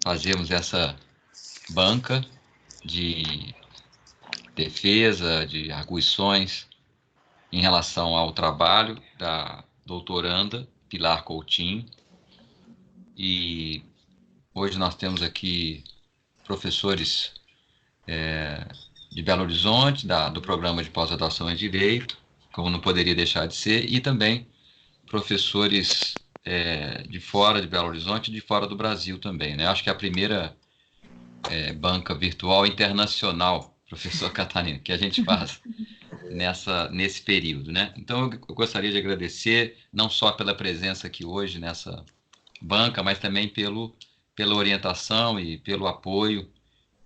fazermos essa banca de defesa, de arguições em relação ao trabalho da doutoranda Pilar Coutinho. E hoje nós temos aqui professores de Belo Horizonte, do programa de pós-graduação em Direito, como não poderia deixar de ser, e também professores de fora de Belo Horizonte e de fora do Brasil também, né? Acho que é a primeira banca virtual internacional, professor Catarina, que a gente faz nesse período, né? Então, eu gostaria de agradecer, não só pela presença aqui hoje nessa banca, mas também pela orientação e pelo apoio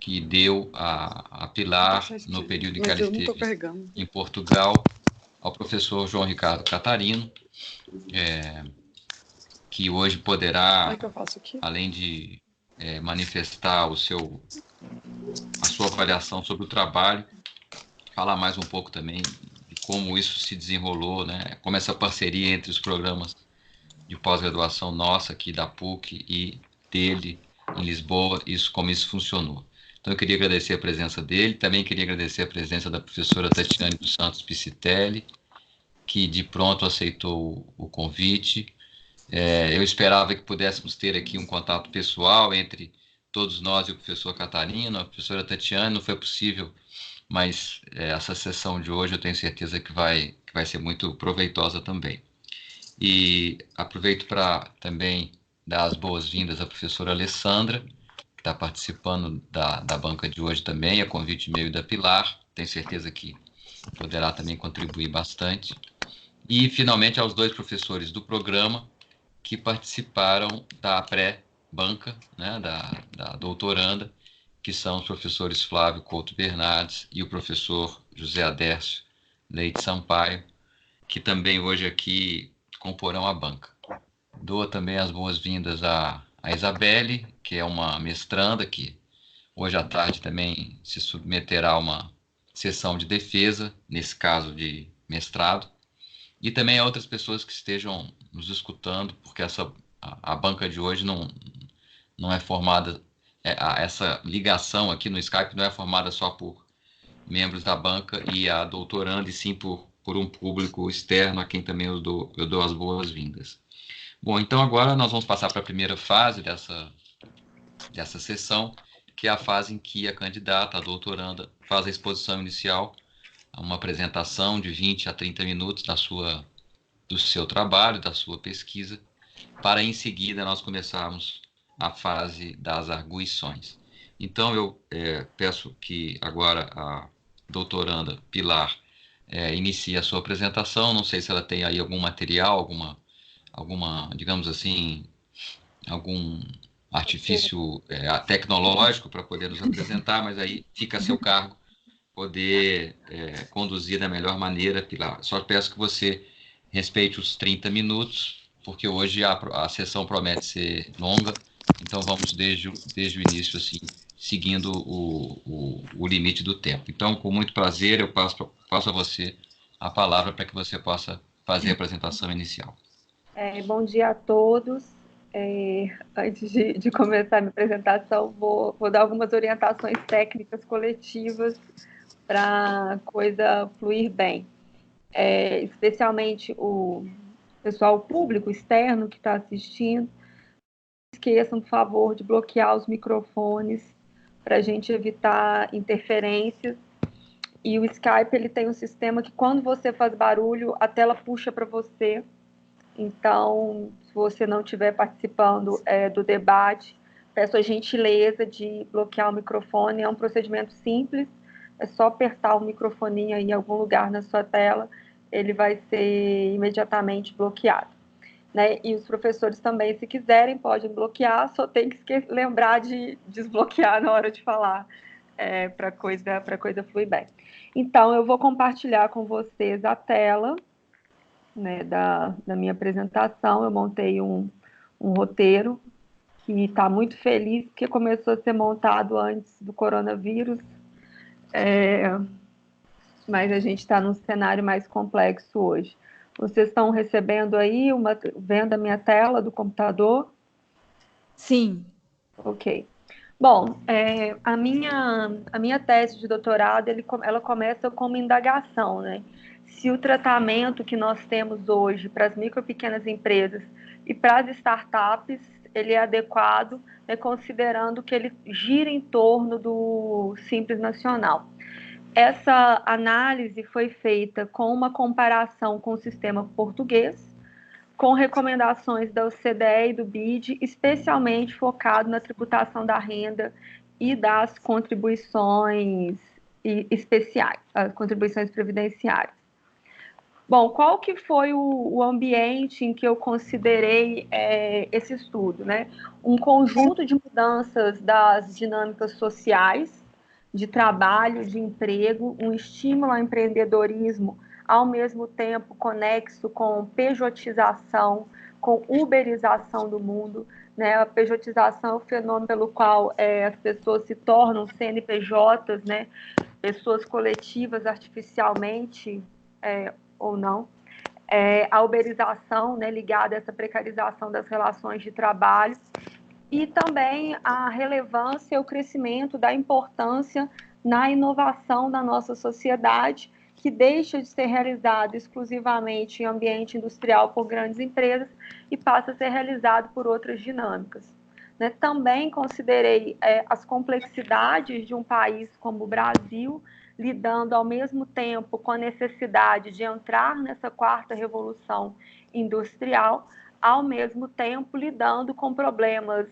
que deu a Pilar no período em que ela esteve em Portugal, ao professor João Ricardo Catarino, que hoje poderá, além de manifestar a sua avaliação sobre o trabalho, falar mais um pouco também de como isso se desenrolou, né? Como essa parceria entre os programas de pós-graduação nossa aqui da PUC e dele em Lisboa, como isso funcionou. Então, eu queria agradecer a presença dele, também queria agradecer a presença da professora Tatiane dos Santos Piscitelli, que de pronto aceitou o convite. Eu esperava que pudéssemos ter aqui um contato pessoal entre todos nós e o professor Catarino, a professora Tatiane, não foi possível, mas essa sessão de hoje eu tenho certeza que vai ser muito proveitosa também. E aproveito para também dar as boas-vindas à professora Alessandra, que está participando da banca de hoje também, a convite meu e da Pilar, tenho certeza que poderá também contribuir bastante. E, finalmente, aos dois professores do programa que participaram da pré-banca, né, da doutoranda, que são os professores Flávio Couto Bernardes e o professor José Adércio Leite Sampaio, que também hoje aqui comporão a banca. Dou também as boas-vindas à Isabelle, que é uma mestranda que hoje à tarde também se submeterá a uma sessão de defesa, nesse caso de mestrado, e também a outras pessoas que estejam nos escutando, porque a banca de hoje não é formada, essa ligação aqui no Skype não é formada só por membros da banca e a doutoranda, e sim por um público externo a quem também eu dou as boas-vindas. Bom, então agora nós vamos passar para a primeira fase dessa sessão, que é a fase em que a candidata, a doutoranda, faz a exposição inicial, uma apresentação de 20 a 30 minutos do seu trabalho, da sua pesquisa, para em seguida nós começarmos a fase das arguições. Então eu peço que agora a doutoranda Pilar inicie a sua apresentação. Não sei se ela tem aí algum material, alguma, digamos assim, algum artifício tecnológico para poder nos apresentar, mas aí fica a seu cargo poder conduzir da melhor maneira, Pilar. Só peço que você respeite os 30 minutos, porque hoje a sessão promete ser longa, então vamos desde o início, assim, seguindo o limite do tempo. Então, com muito prazer, eu passo a você a palavra para que você possa fazer a apresentação inicial. Bom dia a todos. Antes de começar a minha apresentação, vou dar algumas orientações técnicas coletivas para a coisa fluir bem. Especialmente o pessoal público externo que está assistindo, não esqueçam, por favor, de bloquear os microfones para a gente evitar interferências. E o Skype ele tem um sistema que quando você faz barulho, a tela puxa para você. Então, se você não estiver participando do debate, peço a gentileza de bloquear o microfone. É um procedimento simples, é só apertar o microfoninho aí em algum lugar na sua tela, ele vai ser imediatamente bloqueado. Né? E os professores também, se quiserem, podem bloquear, só tem que lembrar de desbloquear na hora de falar, para a coisa fluir bem. Então, eu vou compartilhar com vocês a tela, né, da minha apresentação. Eu montei um roteiro que está muito feliz, porque começou a ser montado antes do coronavírus, mas a gente está num cenário mais complexo hoje. Vocês estão recebendo aí, vendo a minha tela do computador? Sim. Ok. Bom, a minha tese de doutorado, ela começa como indagação, né? Se o tratamento que nós temos hoje para as micro e pequenas empresas e para as startups, ele é adequado, né, considerando que ele gira em torno do Simples Nacional. Essa análise foi feita com uma comparação com o sistema português, com recomendações da OCDE e do BID, especialmente focado na tributação da renda e das contribuições especiais, as contribuições previdenciárias. Bom, qual que foi o ambiente em que eu considerei esse estudo, né? Um conjunto de mudanças das dinâmicas sociais, de trabalho, de emprego, um estímulo ao empreendedorismo, ao mesmo tempo conexo com pejotização, com uberização do mundo, né? A pejotização é o fenômeno pelo qual as pessoas se tornam CNPJs, né? Pessoas coletivas artificialmente, ou não, a uberização, né, ligada a essa precarização das relações de trabalho, e também a relevância e o crescimento da importância na inovação da nossa sociedade, que deixa de ser realizado exclusivamente em ambiente industrial por grandes empresas e passa a ser realizado por outras dinâmicas. Né? Também considerei as complexidades de um país como o Brasil, lidando ao mesmo tempo com a necessidade de entrar nessa quarta revolução industrial, ao mesmo tempo lidando com problemas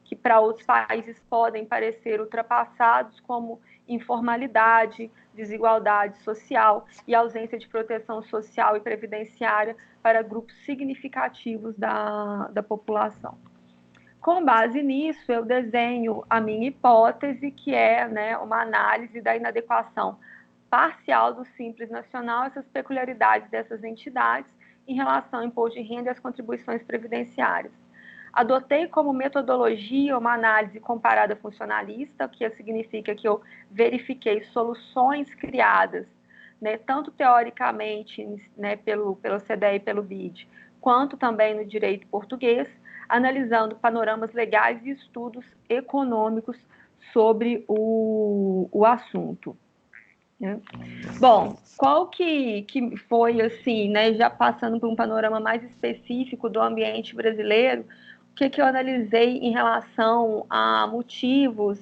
que para outros países podem parecer ultrapassados, como informalidade, desigualdade social e ausência de proteção social e previdenciária para grupos significativos da população. Com base nisso, eu desenho a minha hipótese, que é, né, uma análise da inadequação parcial do Simples Nacional, essas peculiaridades dessas entidades em relação ao imposto de renda e às contribuições previdenciárias. Adotei como metodologia uma análise comparada funcionalista, que significa que eu verifiquei soluções criadas, né, tanto teoricamente, né, pelo CDE e pelo BID, quanto também no direito português, analisando panoramas legais e estudos econômicos sobre o assunto. Né? Bom, qual que foi, assim, né, já passando por um panorama mais específico do ambiente brasileiro, o que eu analisei em relação a motivos,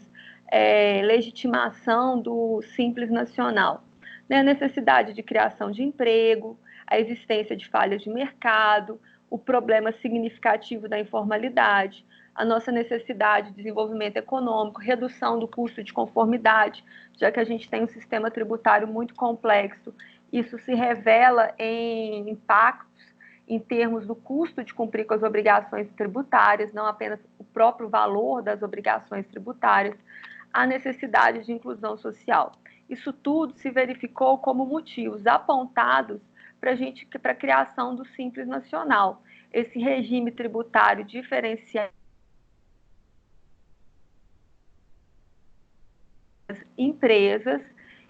legitimação do Simples Nacional? Né, a necessidade de criação de emprego, a existência de falhas de mercado, o problema significativo da informalidade, a nossa necessidade de desenvolvimento econômico, redução do custo de conformidade, já que a gente tem um sistema tributário muito complexo. Isso se revela em impactos em termos do custo de cumprir com as obrigações tributárias, não apenas o próprio valor das obrigações tributárias, a necessidade de inclusão social. Isso tudo se verificou como motivos apontados para a criação do Simples Nacional, esse regime tributário diferenciado empresas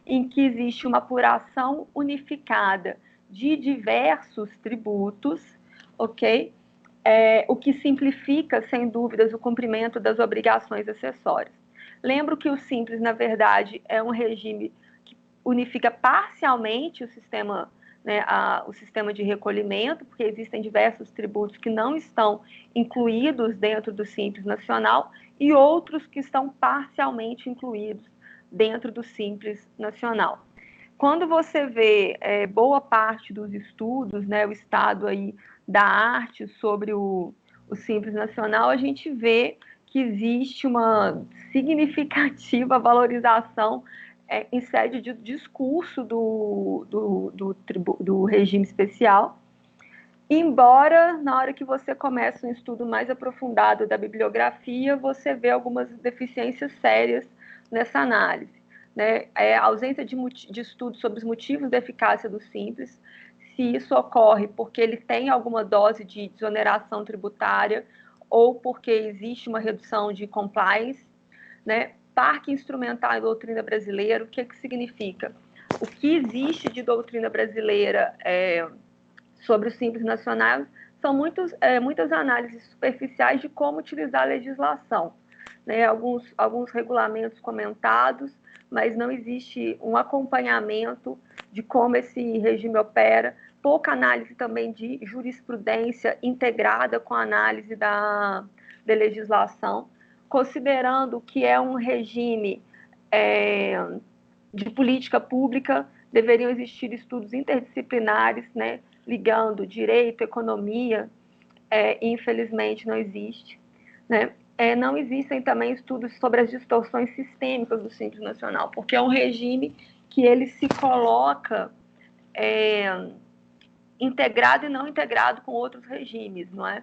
em que existe uma apuração unificada de diversos tributos, ok? O que simplifica, sem dúvidas, o cumprimento das obrigações acessórias. Lembro que o Simples, na verdade, é um regime que unifica parcialmente o sistema, né, o sistema de recolhimento, porque existem diversos tributos que não estão incluídos dentro do Simples Nacional e outros que estão parcialmente incluídos dentro do Simples Nacional. Quando você vê boa parte dos estudos, né, o estado aí da arte sobre o Simples Nacional, a gente vê que existe uma significativa valorização em sede de discurso do regime especial, embora na hora que você começa um estudo mais aprofundado da bibliografia, você vê algumas deficiências sérias nessa análise. Né? A ausência de estudos sobre os motivos da eficácia do Simples, se isso ocorre porque ele tem alguma dose de desoneração tributária ou porque existe uma redução de compliance, né? Parque instrumental e doutrina brasileira, o que significa? O que existe de doutrina brasileira sobre o Simples Nacional são muitas análises superficiais de como utilizar a legislação. né, alguns regulamentos comentados, mas não existe um acompanhamento de como esse regime opera, pouca análise também de jurisprudência integrada com a análise da legislação, considerando que é um regime de política pública, deveriam existir estudos interdisciplinares, né, ligando direito, economia, infelizmente não existe, né? Não existem também estudos sobre as distorções sistêmicas do Simples Nacional, porque é um regime que ele se coloca integrado e não integrado com outros regimes, não é?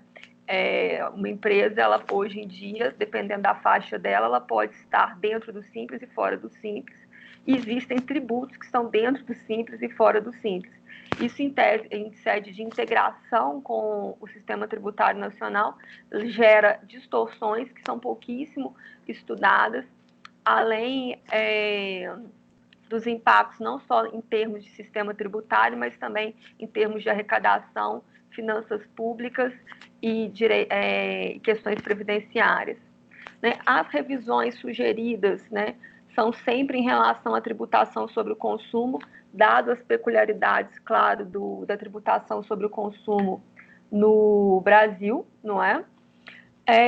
Uma empresa, ela hoje em dia, dependendo da faixa dela, ela pode estar dentro do Simples e fora do Simples. E existem tributos que estão dentro do Simples e fora do Simples. Isso, em sede de integração com o sistema tributário nacional, gera distorções que são pouquíssimo estudadas, além dos impactos não só em termos de sistema tributário, mas também em termos de arrecadação, finanças públicas e questões previdenciárias. Né? As revisões sugeridas, né, são sempre em relação à tributação sobre o consumo, dado as peculiaridades, claro, da tributação sobre o consumo no Brasil, não é?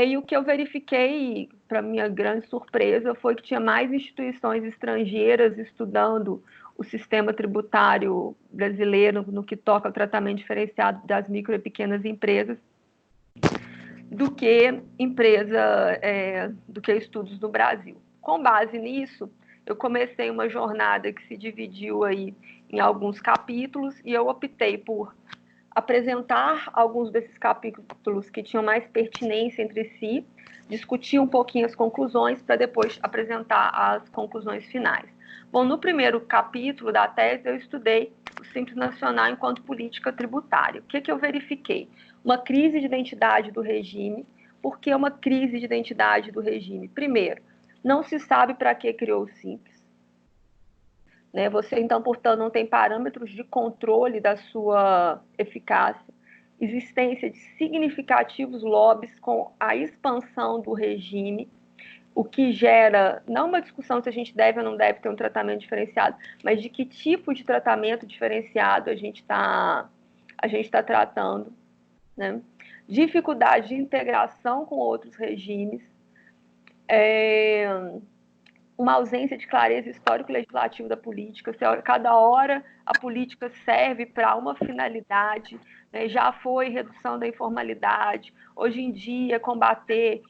E o que eu verifiquei, para minha grande surpresa, foi que tinha mais instituições estrangeiras estudando o sistema tributário brasileiro no que toca ao tratamento diferenciado das micro e pequenas empresas, do que do que estudos no Brasil. Com base nisso, eu comecei uma jornada que se dividiu aí em alguns capítulos e eu optei por apresentar alguns desses capítulos que tinham mais pertinência entre si, discutir um pouquinho as conclusões para depois apresentar as conclusões finais. Bom, no primeiro capítulo da tese eu estudei o Simples Nacional enquanto política tributária. O que eu verifiquei? Uma crise de identidade do regime. Por que uma crise de identidade do regime? Primeiro, não se sabe para que criou o Simples. Né? Você, então, portanto, não tem parâmetros de controle da sua eficácia. Existência de significativos lobbies com a expansão do regime, o que gera, não uma discussão se a gente deve ou não deve ter um tratamento diferenciado, mas de que tipo de tratamento diferenciado a gente tá tratando. Né? Dificuldade de integração com outros regimes, uma ausência de clareza histórico-legislativa da política. Cada hora a política serve para uma finalidade, né? Já foi redução da informalidade, hoje em dia combater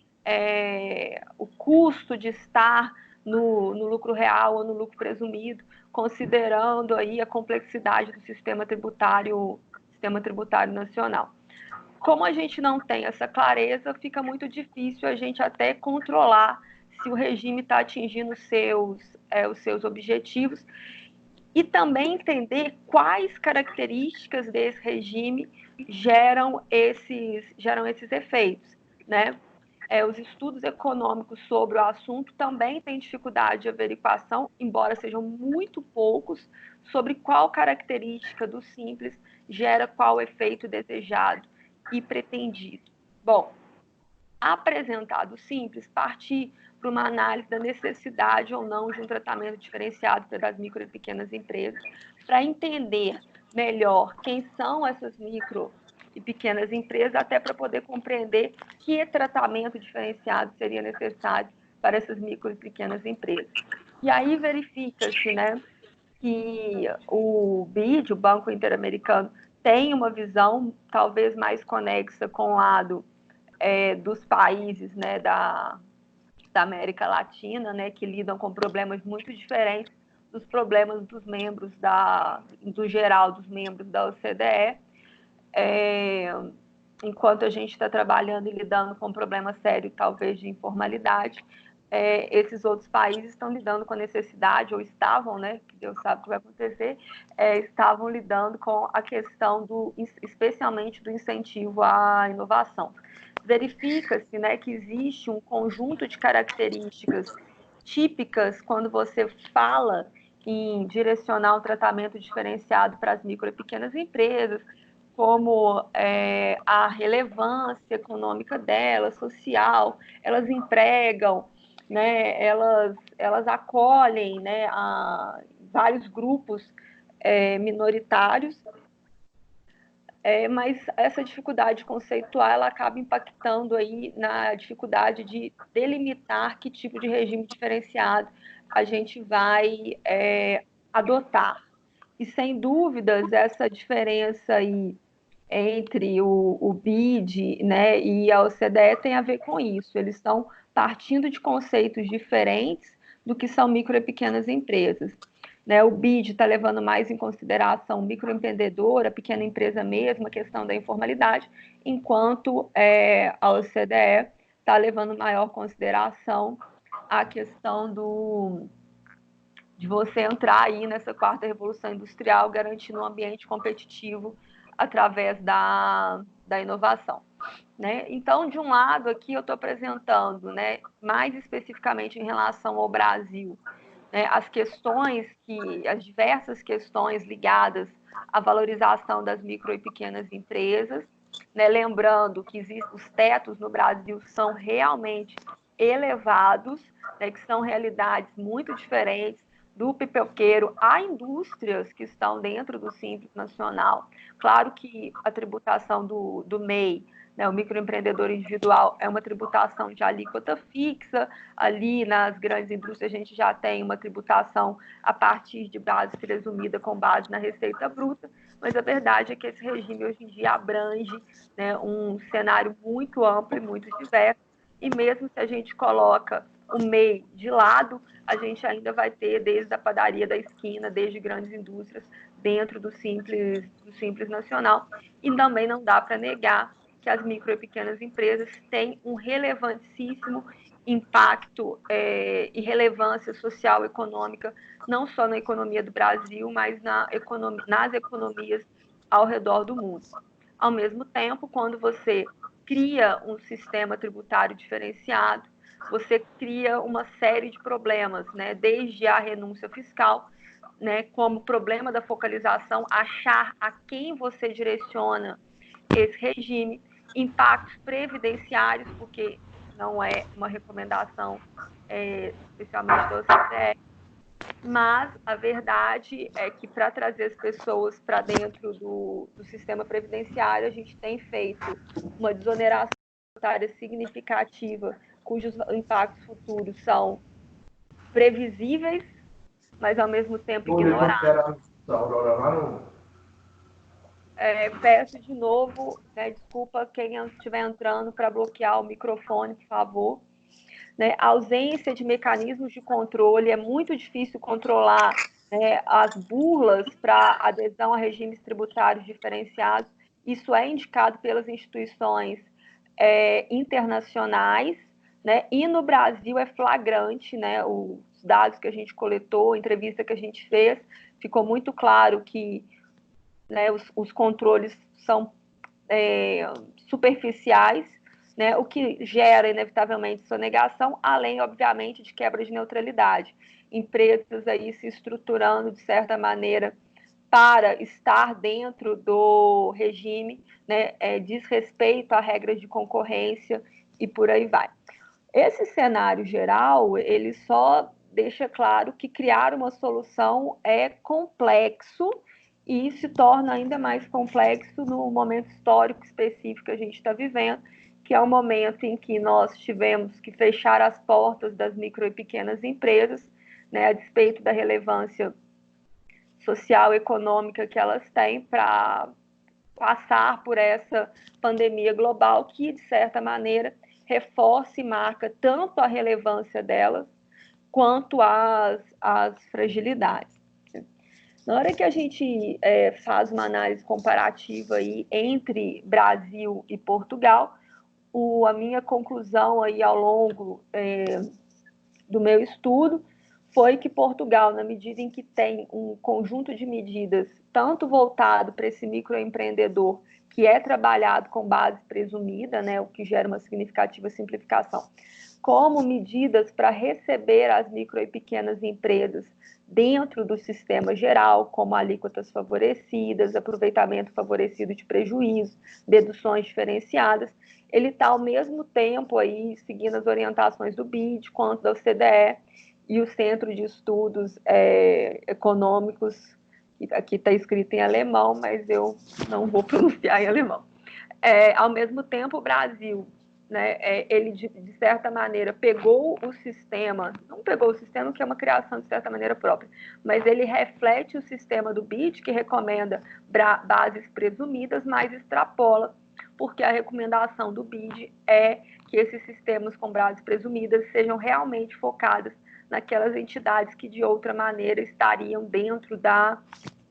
o custo de estar no lucro real ou no lucro presumido, considerando aí a complexidade do sistema tributário nacional. Como a gente não tem essa clareza, fica muito difícil a gente até controlar se o regime está atingindo os seus objetivos e também entender quais características desse regime geram esses efeitos, né? Os estudos econômicos sobre o assunto também têm dificuldade de averiguação, embora sejam muito poucos, sobre qual característica do Simples gera qual efeito desejado e pretendido. Bom, apresentado o Simples, partir para uma análise da necessidade ou não de um tratamento diferenciado das micro e pequenas empresas, para entender melhor quem são essas micro e pequenas empresas, até para poder compreender que tratamento diferenciado seria necessário para essas micro e pequenas empresas. E aí verifica-se, né, que o BID, o Banco Interamericano, tem uma visão talvez mais conexa com o lado dos países, né, da América Latina, né, que lidam com problemas muito diferentes dos problemas dos membros do geral dos membros da OCDE, enquanto a gente está trabalhando e lidando com um problema sério, talvez, de informalidade, esses outros países estão lidando com a necessidade, ou estavam, né, que Deus sabe o que vai acontecer, estavam lidando com a questão, especialmente do incentivo à inovação. Verifica-se, né, que existe um conjunto de características típicas quando você fala em direcionar um tratamento diferenciado para as micro e pequenas empresas, como a relevância econômica delas, social, elas empregam, né, elas acolhem, né, vários grupos minoritários, mas essa dificuldade conceitual ela acaba impactando aí na dificuldade de delimitar que tipo de regime diferenciado a gente vai adotar. E, sem dúvidas, essa diferença aí entre o BID, né, e a OCDE tem a ver com isso. Eles estão partindo de conceitos diferentes do que são micro e pequenas empresas. Né, o BID está levando mais em consideração o microempreendedor, a pequena empresa mesmo, a questão da informalidade, enquanto a OCDE está levando maior consideração a questão de você entrar aí nessa quarta revolução industrial, garantindo um ambiente competitivo através da inovação. Né? Então, de um lado, aqui eu estou apresentando, né, mais especificamente em relação ao Brasil, né, as diversas questões ligadas à valorização das micro e pequenas empresas, né, lembrando que os tetos no Brasil são realmente elevados, né, que são realidades muito diferentes, do pipoqueiro a indústrias que estão dentro do Simples Nacional. Claro que a tributação do MEI, né, o microempreendedor individual, é uma tributação de alíquota fixa. Ali nas grandes indústrias a gente já tem uma tributação a partir de base presumida com base na receita bruta, mas a verdade é que esse regime hoje em dia abrange, né, um cenário muito amplo e muito diverso, e mesmo se a gente coloca o MEI de lado, a gente ainda vai ter desde a padaria da esquina, desde grandes indústrias, dentro do Simples Nacional. E também não dá para negar que as micro e pequenas empresas têm um relevantíssimo impacto e relevância social e econômica, não só na economia do Brasil, mas nas economias ao redor do mundo. Ao mesmo tempo, quando você cria um sistema tributário diferenciado, você cria uma série de problemas, né? Desde a renúncia fiscal, né? Como problema da focalização, achar a quem você direciona esse regime, impactos previdenciários, porque não é uma recomendação, especialmente da OCDE, mas a verdade é que para trazer as pessoas para dentro do sistema previdenciário, a gente tem feito uma desoneração tributária significativa, cujos impactos futuros são previsíveis, mas ao mesmo tempo ignorados. Peço de novo, né, desculpa quem estiver entrando para bloquear o microfone, por favor. Né, a ausência de mecanismos de controle, é muito difícil controlar, né, as burlas para adesão a regimes tributários diferenciados. Isso é indicado pelas instituições internacionais, né, e no Brasil é flagrante, né, os dados que a gente coletou, a entrevista que a gente fez, ficou muito claro que, né, os controles são superficiais, né, o que gera, inevitavelmente, sonegação, além, obviamente, de quebra de neutralidade. Empresas aí se estruturando, de certa maneira, para estar dentro do regime, né, diz respeito a regras de concorrência e por aí vai. Esse cenário geral, ele só deixa claro que criar uma solução é complexo e se torna ainda mais complexo no momento histórico específico que a gente está vivendo, que é o momento em que nós tivemos que fechar as portas das micro e pequenas empresas, né, a despeito da relevância social e econômica que elas têm para passar por essa pandemia global que, de certa maneira, reforça e marca tanto a relevância delas quanto as fragilidades. Na hora que a gente faz uma análise comparativa aí entre Brasil e Portugal, a minha conclusão aí ao longo do meu estudo foi que Portugal, na medida em que tem um conjunto de medidas tanto voltado para esse microempreendedor que é trabalhado com base presumida, né, o que gera uma significativa simplificação, como medidas para receber as micro e pequenas empresas dentro do sistema geral, como alíquotas favorecidas, aproveitamento favorecido de prejuízo, deduções diferenciadas. Ele está, ao mesmo tempo, aí, seguindo as orientações do BID, quanto da OCDE e o Centro de Estudos Econômicos, que aqui está escrito em alemão, mas eu não vou pronunciar em alemão. Ao mesmo tempo, o Brasil, né, ele, de certa maneira, pegou o sistema, não pegou o sistema, que é uma criação, de certa maneira, própria, mas ele reflete o sistema do BID, que recomenda bases presumidas, mas extrapola, porque a recomendação do BID é que esses sistemas com bases presumidas sejam realmente focadas naquelas entidades que, de outra maneira, estariam dentro da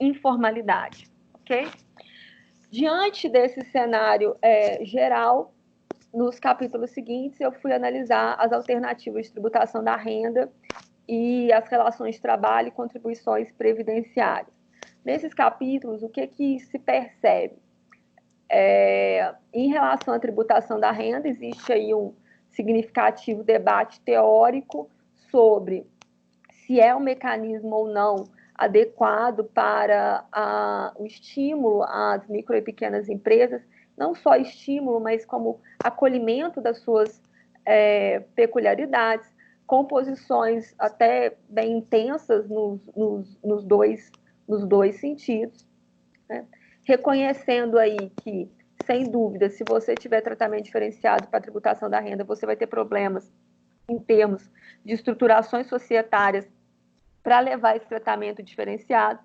informalidade, ok? Diante desse cenário geral, nos capítulos seguintes, eu fui analisar as alternativas de tributação da renda e as relações de trabalho e contribuições previdenciárias. Nesses capítulos, o que se percebe? Em relação à tributação da renda, existe aí um significativo debate teórico sobre se é um mecanismo ou não adequado para o estímulo às micro e pequenas empresas, não só estímulo, mas como acolhimento das suas peculiaridades, com posições até bem intensas nos dois sentidos, né? Reconhecendo aí que, sem dúvida, se você tiver tratamento diferenciado para a tributação da renda, você vai ter problemas em termos de estruturações societárias para levar esse tratamento diferenciado.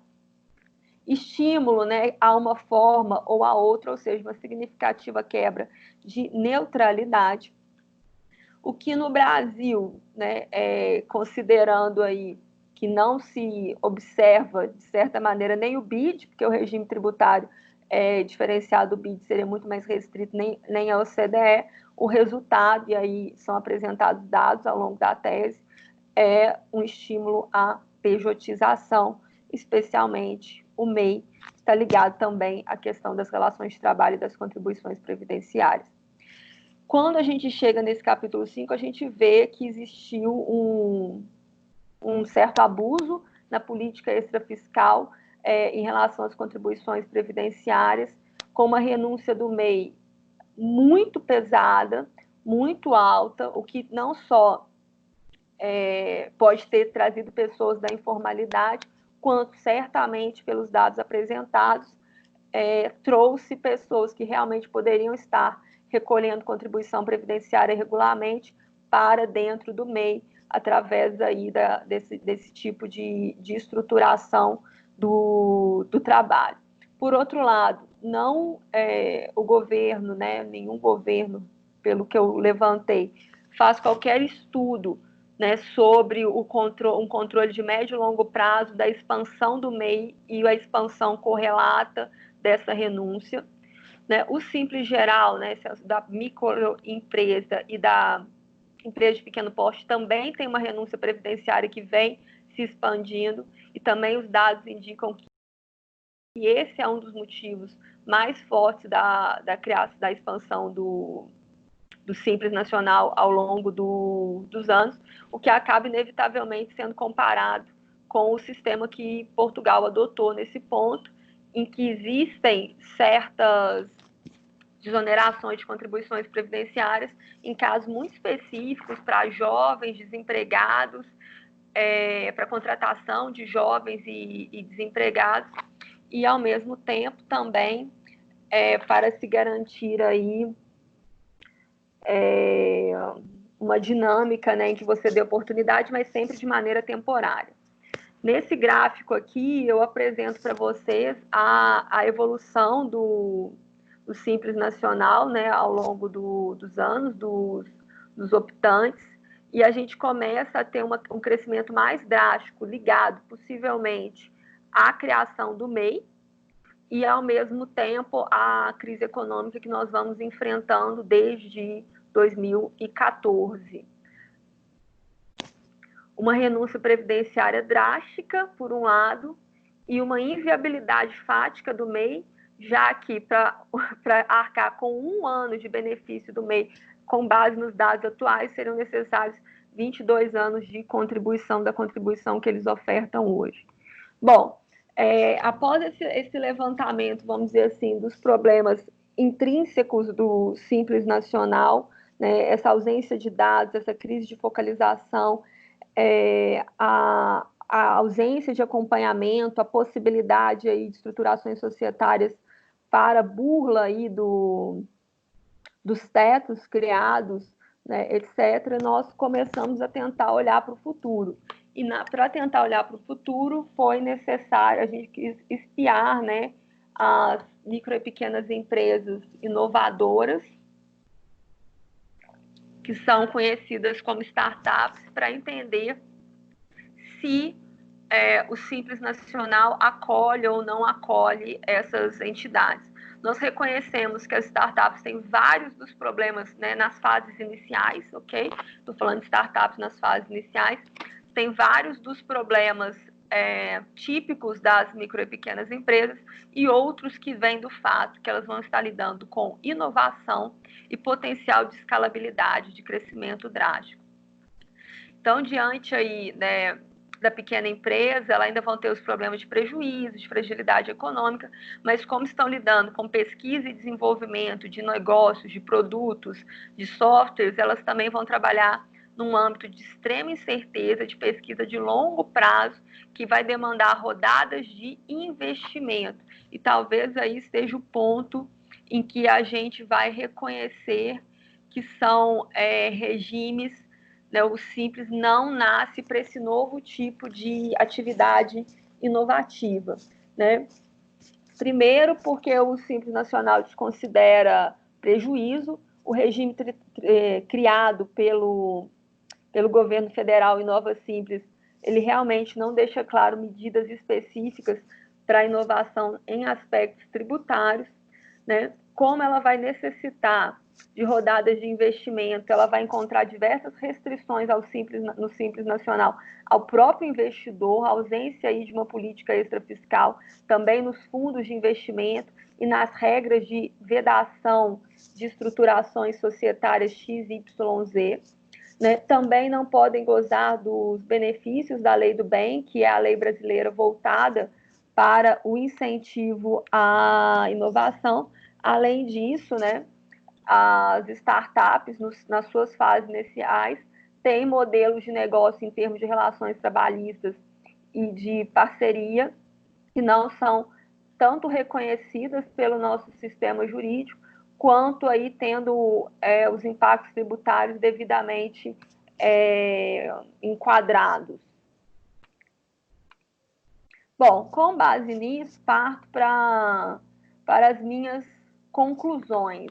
Estímulo, né, a uma forma ou a outra, ou seja, uma significativa quebra de neutralidade. O que no Brasil, né, considerando aí que não se observa, de certa maneira, nem o BID, porque o regime tributário diferenciado do BID seria muito mais restrito, nem a OCDE, o resultado, e aí são apresentados dados ao longo da tese, é um estímulo à pejotização, especialmente o MEI, que está ligado também à questão das relações de trabalho e das contribuições previdenciárias. Quando a gente chega nesse capítulo 5, a gente vê que existiu um certo abuso na política extrafiscal em relação às contribuições previdenciárias, com uma renúncia do MEI muito pesada, muito alta, o que não só pode ter trazido pessoas da informalidade, quanto certamente, pelos dados apresentados, trouxe pessoas que realmente poderiam estar recolhendo contribuição previdenciária regularmente para dentro do MEI, através aí desse tipo de estruturação do trabalho. Por outro lado, não o governo, né, nenhum governo, pelo que eu levantei, faz qualquer estudo, né, sobre um controle de médio e longo prazo da expansão do MEI e a expansão correlata dessa renúncia. Né? O Simples Geral, né, da microempresa e da empresa de pequeno porte, também tem uma renúncia previdenciária que vem se expandindo, e também os dados indicam que esse é um dos motivos mais fortes da criação, da expansão do Simples Nacional ao longo dos anos, o que acaba inevitavelmente sendo comparado com o sistema que Portugal adotou nesse ponto, em que existem certas desonerações de contribuições previdenciárias em casos muito específicos para jovens desempregados, para contratação de jovens e desempregados, e ao mesmo tempo também para se garantir aí uma dinâmica, né, em que você dê oportunidade, mas sempre de maneira temporária. Nesse gráfico aqui, eu apresento para vocês a evolução do Simples Nacional, né, ao longo dos anos, dos optantes, e a gente começa a ter um crescimento mais drástico, ligado possivelmente à criação do MEI, e ao mesmo tempo à crise econômica que nós vamos enfrentando desde 2014. Uma renúncia previdenciária drástica, por um lado, e uma inviabilidade fática do MEI, já que para arcar com 1 ano de benefício do MEI com base nos dados atuais, seriam necessários 22 anos de contribuição da contribuição que eles ofertam hoje. Bom, após esse levantamento, vamos dizer assim, dos problemas intrínsecos do Simples Nacional, né, essa ausência de dados, essa crise de focalização, a ausência de acompanhamento, a possibilidade aí de estruturações societárias para burla aí dos tetos criados, né, etc., nós começamos a tentar olhar para o futuro. E para tentar olhar para o futuro, foi necessário, a gente quis espiar, né, as micro e pequenas empresas inovadoras, que são conhecidas como startups, para entender se o Simples Nacional acolhe ou não acolhe essas entidades. Nós reconhecemos que as startups têm vários dos problemas, né, nas fases iniciais, ok? Estou falando de startups nas fases iniciais. Tem vários dos problemas típicos das micro e pequenas empresas e outros que vêm do fato que elas vão estar lidando com inovação e potencial de escalabilidade, de crescimento drástico. Então, diante aí, né, da pequena empresa, ela ainda vão ter os problemas de prejuízo, de fragilidade econômica, mas como estão lidando com pesquisa e desenvolvimento de negócios, de produtos, de softwares, elas também vão trabalhar num âmbito de extrema incerteza, de pesquisa de longo prazo, que vai demandar rodadas de investimento. E talvez aí esteja o ponto em que a gente vai reconhecer que são regimes, né, o Simples não nasce para esse novo tipo de atividade inovativa, né? Primeiro, porque o Simples Nacional desconsidera prejuízo, o regime criado pelo governo federal Inova Simples, ele realmente não deixa claro medidas específicas para a inovação em aspectos tributários, né? Como ela vai necessitar de rodadas de investimento, ela vai encontrar diversas restrições no Simples Nacional ao próprio investidor, a ausência aí de uma política extrafiscal, também nos fundos de investimento e nas regras de vedação de estruturações societárias XYZ. Né? Também não podem gozar dos benefícios da Lei do Bem, que é a lei brasileira voltada para o incentivo à inovação. Além disso, né, as startups, nas suas fases iniciais, têm modelos de negócio em termos de relações trabalhistas e de parceria que não são tanto reconhecidas pelo nosso sistema jurídico, quanto aí tendo os impactos tributários devidamente enquadrados. Bom, com base nisso, parto para as minhas conclusões.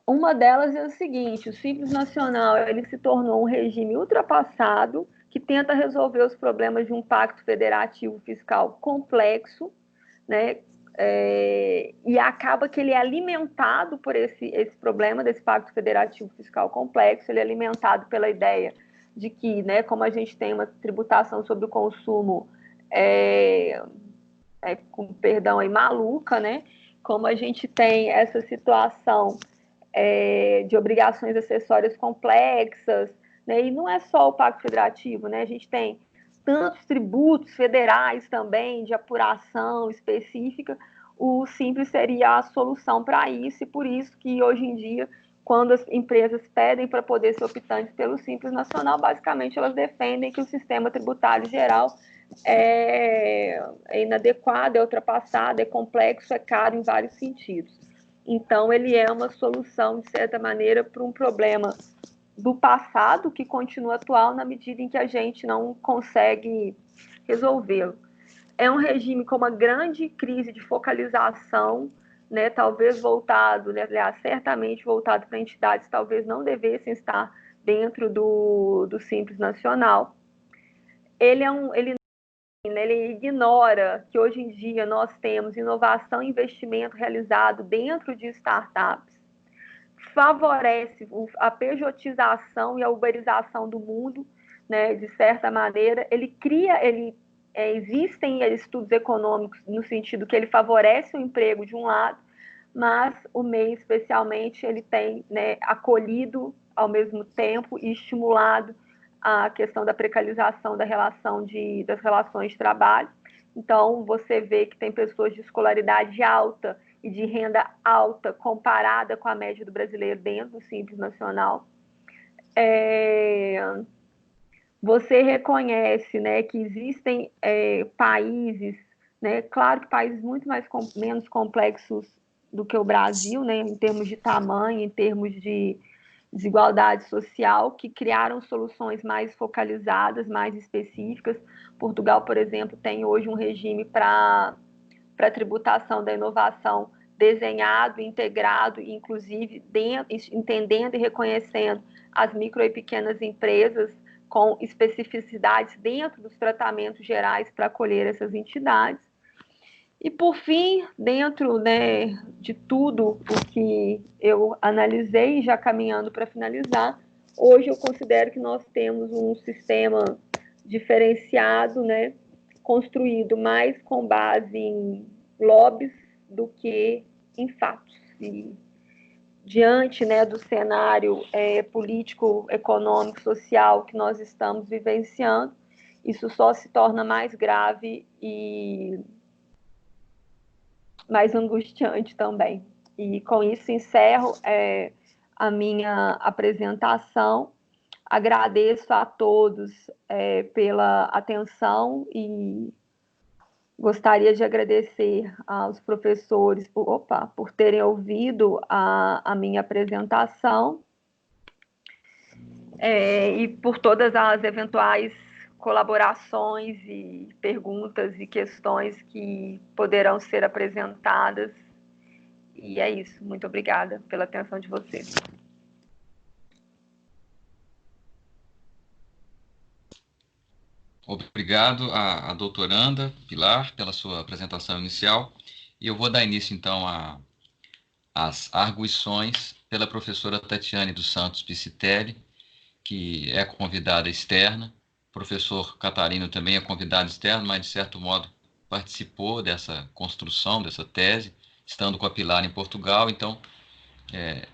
Uma delas é o seguinte: o Simples Nacional ele se tornou um regime ultrapassado que tenta resolver os problemas de um pacto federativo fiscal complexo, né? E acaba que ele é alimentado por esse problema desse pacto federativo fiscal complexo, ele é alimentado pela ideia de que, né, como a gente tem uma tributação sobre o consumo, com perdão aí, maluca, né? Como a gente tem essa situação de obrigações acessórias complexas, né? E não é só o Pacto Federativo, né? A gente tem tantos tributos federais também, de apuração específica. O Simples seria a solução para isso, e por isso que hoje em dia, quando as empresas pedem para poder ser optantes pelo Simples Nacional, basicamente elas defendem que o sistema tributário geral é inadequado, é ultrapassado, é complexo, é caro em vários sentidos. Então, ele é uma solução, de certa maneira, para um problema do passado que continua atual na medida em que a gente não consegue resolvê-lo. É um regime com uma grande crise de focalização, né, talvez voltado, né, aliás, certamente voltado para entidades que talvez não devessem estar dentro do Simples Nacional. Ele ignora que hoje em dia nós temos inovação e investimento realizado dentro de startups, favorece a pejotização e a uberização do mundo, né, de certa maneira. Existem estudos econômicos no sentido que ele favorece o emprego de um lado, mas o MEI, especialmente, ele tem, né, acolhido ao mesmo tempo e estimulado a questão da precarização das relações de trabalho. Então, você vê que tem pessoas de escolaridade alta e de renda alta comparada com a média do brasileiro dentro do Simples Nacional. Você reconhece, né, que existem países, né, claro que países muito menos complexos do que o Brasil, né, em termos de tamanho, em termos de desigualdade social, que criaram soluções mais focalizadas, mais específicas. Portugal, por exemplo, tem hoje um regime para tributação da inovação desenhado, integrado, inclusive entendendo e reconhecendo as micro e pequenas empresas com especificidades dentro dos tratamentos gerais para acolher essas entidades. E, por fim, dentro, né, de tudo o que eu analisei, já caminhando para finalizar, hoje eu considero que nós temos um sistema diferenciado, né, construído mais com base em lobbies do que em fatos. E, diante, né, do cenário político, econômico, social que nós estamos vivenciando, isso só se torna mais grave e mais angustiante também. E com isso encerro a minha apresentação. Agradeço a todos pela atenção e gostaria de agradecer aos professores por terem ouvido a minha apresentação e por todas as eventuais colaborações e perguntas e questões que poderão ser apresentadas. E é isso. Muito obrigada pela atenção de vocês. Obrigado à doutoranda Pilar pela sua apresentação inicial. E eu vou dar início, então, às arguições pela professora Tatiane dos Santos Piscitelli, que é convidada externa. O professor Catarino também é convidado externo, mas, de certo modo, participou dessa construção, dessa tese, estando com a Pilar em Portugal. Então,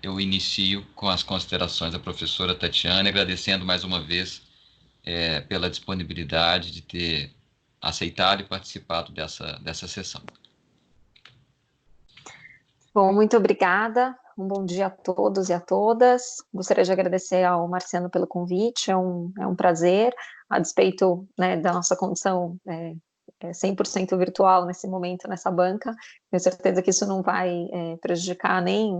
eu inicio com as considerações da professora Tatiane, agradecendo mais uma vez pela disponibilidade de ter aceitado e participado dessa sessão. Bom, muito obrigada. Um bom dia a todos e a todas. Gostaria de agradecer ao Marciano pelo convite, é um prazer, a despeito, né, da nossa condição 100% virtual nesse momento, nessa banca. Tenho certeza que isso não vai prejudicar nem